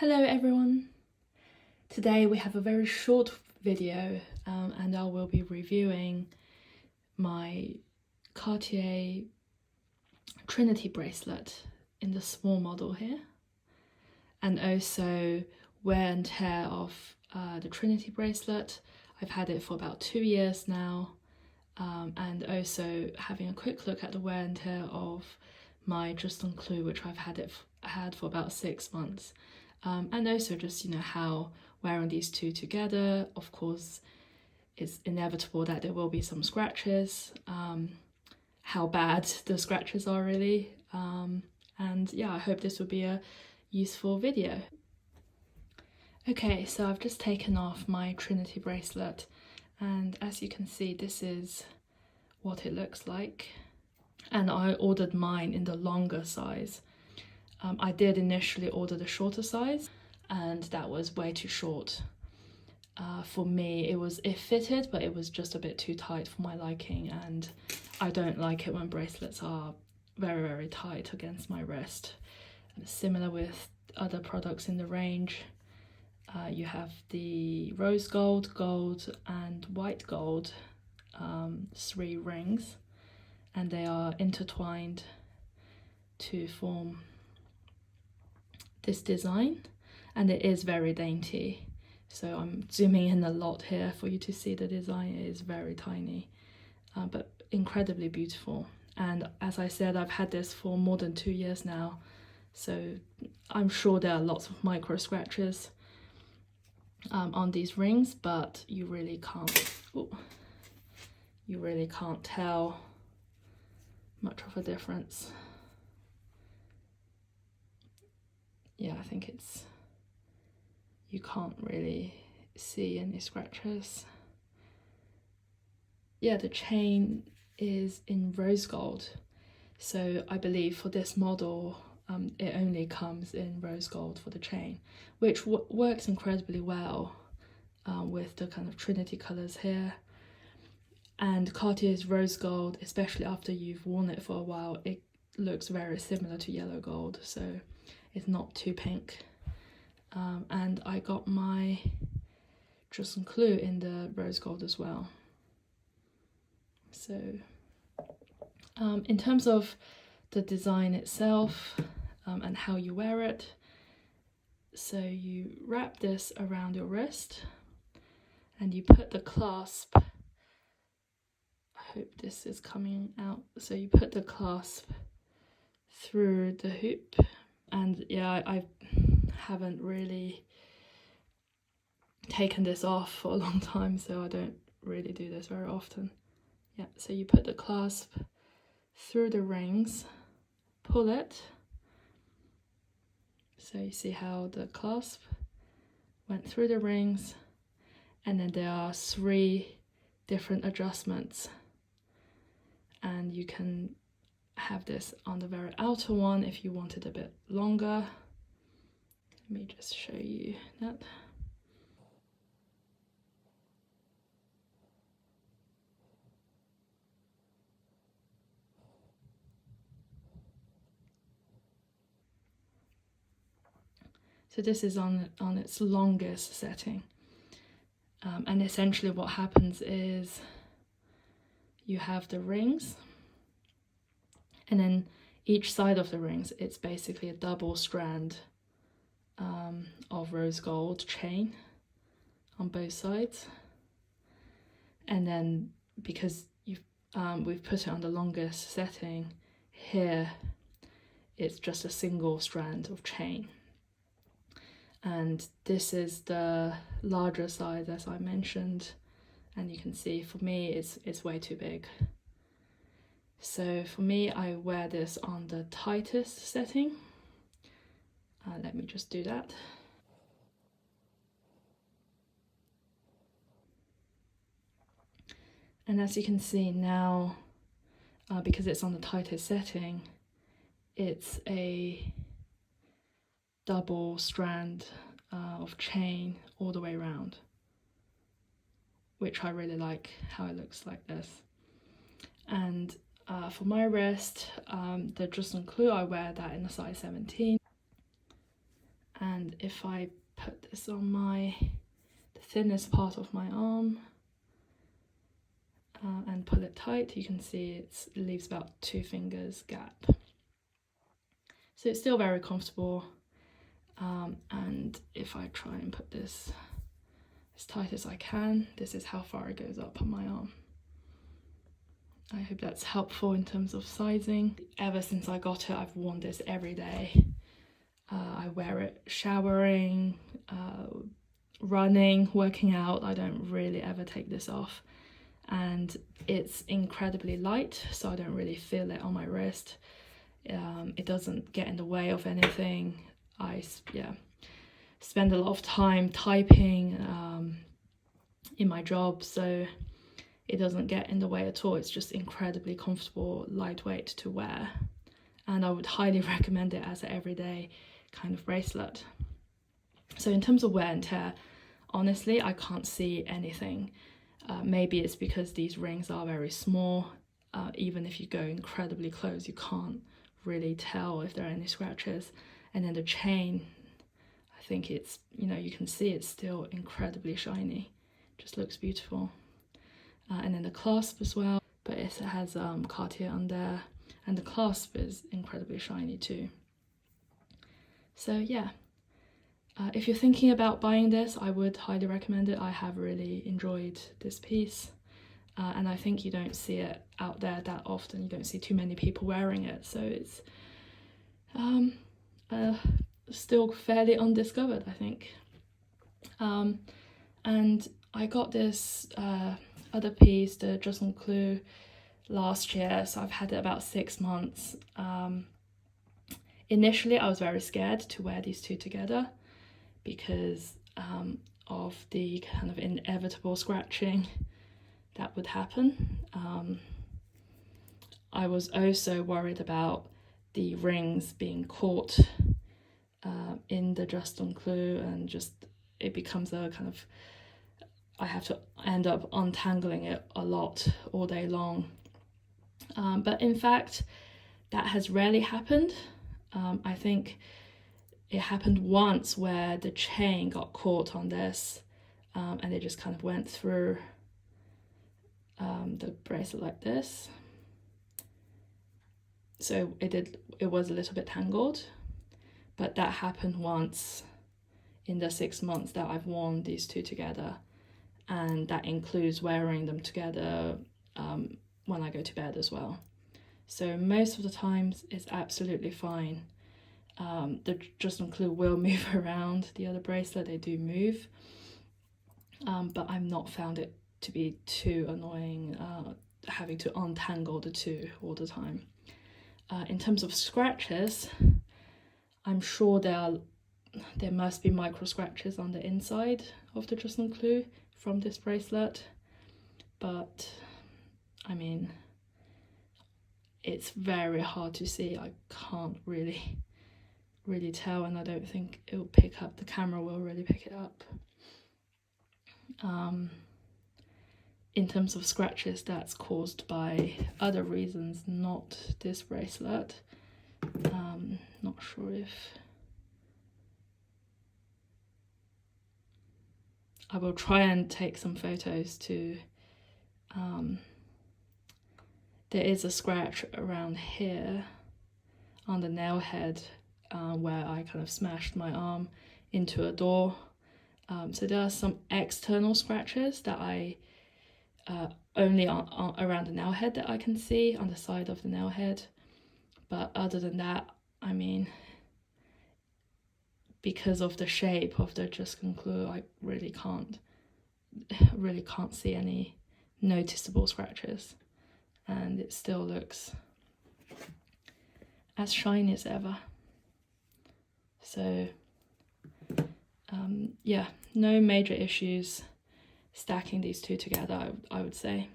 Hello everyone! Today we have a very short video and I will be reviewing my Cartier Trinity Bracelet in the small model here, and also wear and tear of the Trinity Bracelet. I've had it for about 2 years now, and also having a quick look at the wear and tear of my Juste Clou, which I've had for about 6 months. And also just, how wearing these two together, of course, it's inevitable that there will be some scratches, how bad the scratches are really. And yeah, I hope this will be a useful video. Okay, so I've just taken off my Trinity bracelet, and as you can see, this is what it looks like. And I ordered mine in the longer size. I did initially order the shorter size, and that was way too short. For me, it fitted, but it was just a bit too tight for my liking, and I don't like it when bracelets are very, very tight against my wrist. And similar with other products in the range. You have the rose gold, gold and white gold 3 rings, and they are intertwined to form this design, and it is very dainty. So I'm zooming in a lot here for you to see the design. It is very tiny, but incredibly beautiful. And as I said, I've had this for more than 2 years now, so I'm sure there are lots of micro scratches on these rings, but you really can't tell much of a difference. Yeah, I think you can't really see any scratches. Yeah, the chain is in rose gold, so I believe for this model it only comes in rose gold for the chain, which works incredibly well with the kind of Trinity colours here. And Cartier's rose gold, especially after you've worn it for a while, it looks very similar to yellow gold, so it's not too pink. And I got my Juste Clou in the rose gold as well. So in terms of the design itself and how you wear it, so you wrap this around your wrist and you put the clasp, I hope this is coming out, so you put the clasp through the hoop. And yeah, I haven't really taken this off for a long time, so I don't really do this very often. Yeah, so you put the clasp through the rings, pull it, so you see how the clasp went through the rings, and then there are 3 different adjustments, and you can have this on the very outer one if you want it a bit longer. Let me just show you that. So this is on its longest setting, and essentially what happens is you have the rings, and then each side of the rings, it's basically a double strand of rose gold chain on both sides. And then because we've put it on the longest setting, here it's just a single strand of chain. And this is the larger size, as I mentioned, and you can see for me it's way too big. So for me, I wear this on the tightest setting. Let me just do that. And as you can see now, because it's on the tightest setting, it's a double strand of chain all the way around, which I really like how it looks like this. And for my wrist, the Juste Clou, I wear that in a size 17, and if I put this on the thinnest part of my arm and pull it tight, you can see it leaves about 2 fingers gap. So it's still very comfortable, and if I try and put this as tight as I can, this is how far it goes up on my arm. I hope that's helpful in terms of sizing. Ever since I got it, I've worn this every day. I wear it showering, running, working out. I don't really ever take this off. And it's incredibly light, so I don't really feel it on my wrist. It doesn't get in the way of anything. I spend a lot of time typing in my job, so it doesn't get in the way at all. It's just incredibly comfortable, lightweight to wear, and I would highly recommend it as an everyday kind of bracelet. So in terms of wear and tear, honestly, I can't see anything. Maybe it's because these rings are very small. Even if you go incredibly close, you can't really tell if there are any scratches. And then the chain, I think it's, you can see it's still incredibly shiny. Just looks beautiful. And then the clasp as well, but it has Cartier on there, and the clasp is incredibly shiny too. So yeah, if you're thinking about buying this, I would highly recommend it. I have really enjoyed this piece, and I think you don't see it out there that often. You don't see too many people wearing it, so it's still fairly undiscovered, I think. And I got this other piece, the Juste Clou, last year, so I've had it about 6 months. Initially, I was very scared to wear these two together because of the kind of inevitable scratching that would happen. I was also worried about the rings being caught in the Juste Clou, and just it becomes a kind of, I have to end up untangling it a lot all day long. But in fact, that has rarely happened. I think it happened once where the chain got caught on this, and it just kind of went through the bracelet like this. So it was a little bit tangled, but that happened once in the 6 months that I've worn these two together, and that includes wearing them together when I go to bed as well. So most of the times it's absolutely fine. The Juste Clou will move around the other bracelet, they do move, but I've not found it to be too annoying having to untangle the two all the time. In terms of scratches, I'm sure there must be micro scratches on the inside of the Juste Clou from this bracelet, but I mean, it's very hard to see. I can't really tell, and I don't think it will pick up, the camera will really pick it up. In terms of scratches, that's caused by other reasons, not this bracelet. Not sure if I will try and take some photos to there is a scratch around here on the nail head where I kind of smashed my arm into a door. So there are some external scratches that I only around the nail head that I can see on the side of the nail head, but other than that, I mean, because of the shape of the Juste Clou, I really can't see any noticeable scratches, and it still looks as shiny as ever. So yeah, no major issues stacking these two together, I would say.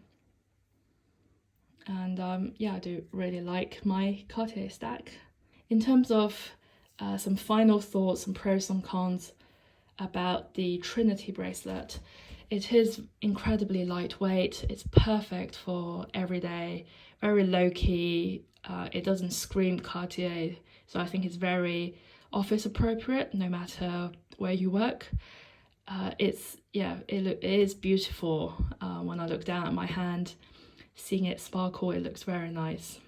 And yeah, I do really like my Cartier stack. In terms of some final thoughts, some pros and cons about the Trinity bracelet, it is incredibly lightweight. It's perfect for everyday, very low-key. It doesn't scream Cartier, so I think it's very office appropriate no matter where you work. It is beautiful. When I look down at my hand, seeing it sparkle, it looks very nice.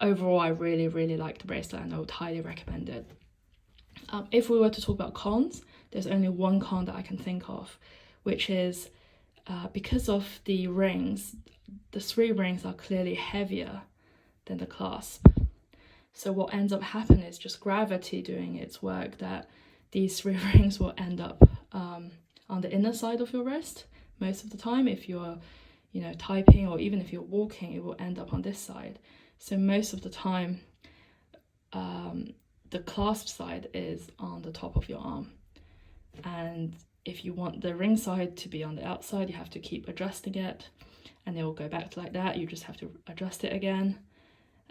Overall, I really like the bracelet, and I would highly recommend it. If we were to talk about cons, there's only one con that I can think of, which is because of the rings, the 3 rings are clearly heavier than the clasp. So what ends up happening is just gravity doing its work, that these 3 rings will end up on the inner side of your wrist most of the time. If you're, typing, or even if you're walking, it will end up on this side. So most of the time, the clasp side is on the top of your arm. And if you want the ring side to be on the outside, you have to keep adjusting it, and it will go back to like that. You just have to adjust it again.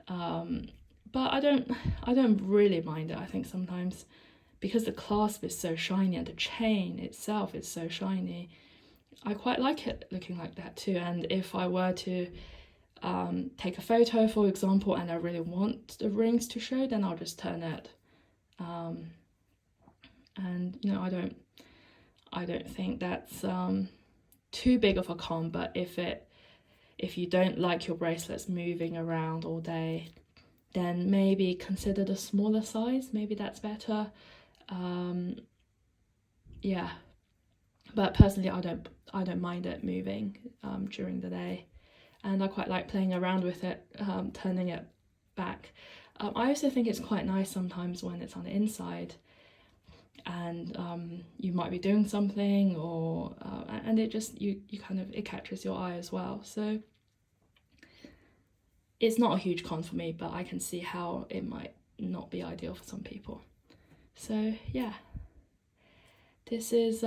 But I don't really mind it. I think sometimes, because the clasp is so shiny and the chain itself is so shiny, I quite like it looking like that too. And if I were to take a photo, for example, and I really want the rings to show, then I'll just turn it. And I don't think that's too big of a con. But if you don't like your bracelets moving around all day, then maybe consider the smaller size. Maybe that's better. Yeah, but personally, I don't mind it moving during the day, and I quite like playing around with it, turning it back. I also think it's quite nice sometimes when it's on the inside, and you might be doing something, or and it just it catches your eye as well. So it's not a huge con for me, but I can see how it might not be ideal for some people. So yeah, this is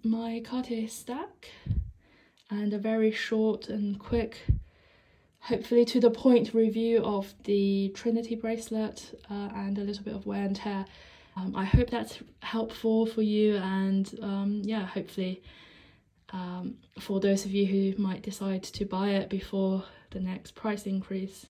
my Cartier stack, and a very short and quick, hopefully to the point review of the Trinity bracelet, and a little bit of wear and tear. I hope that's helpful for you, and hopefully for those of you who might decide to buy it before the next price increase.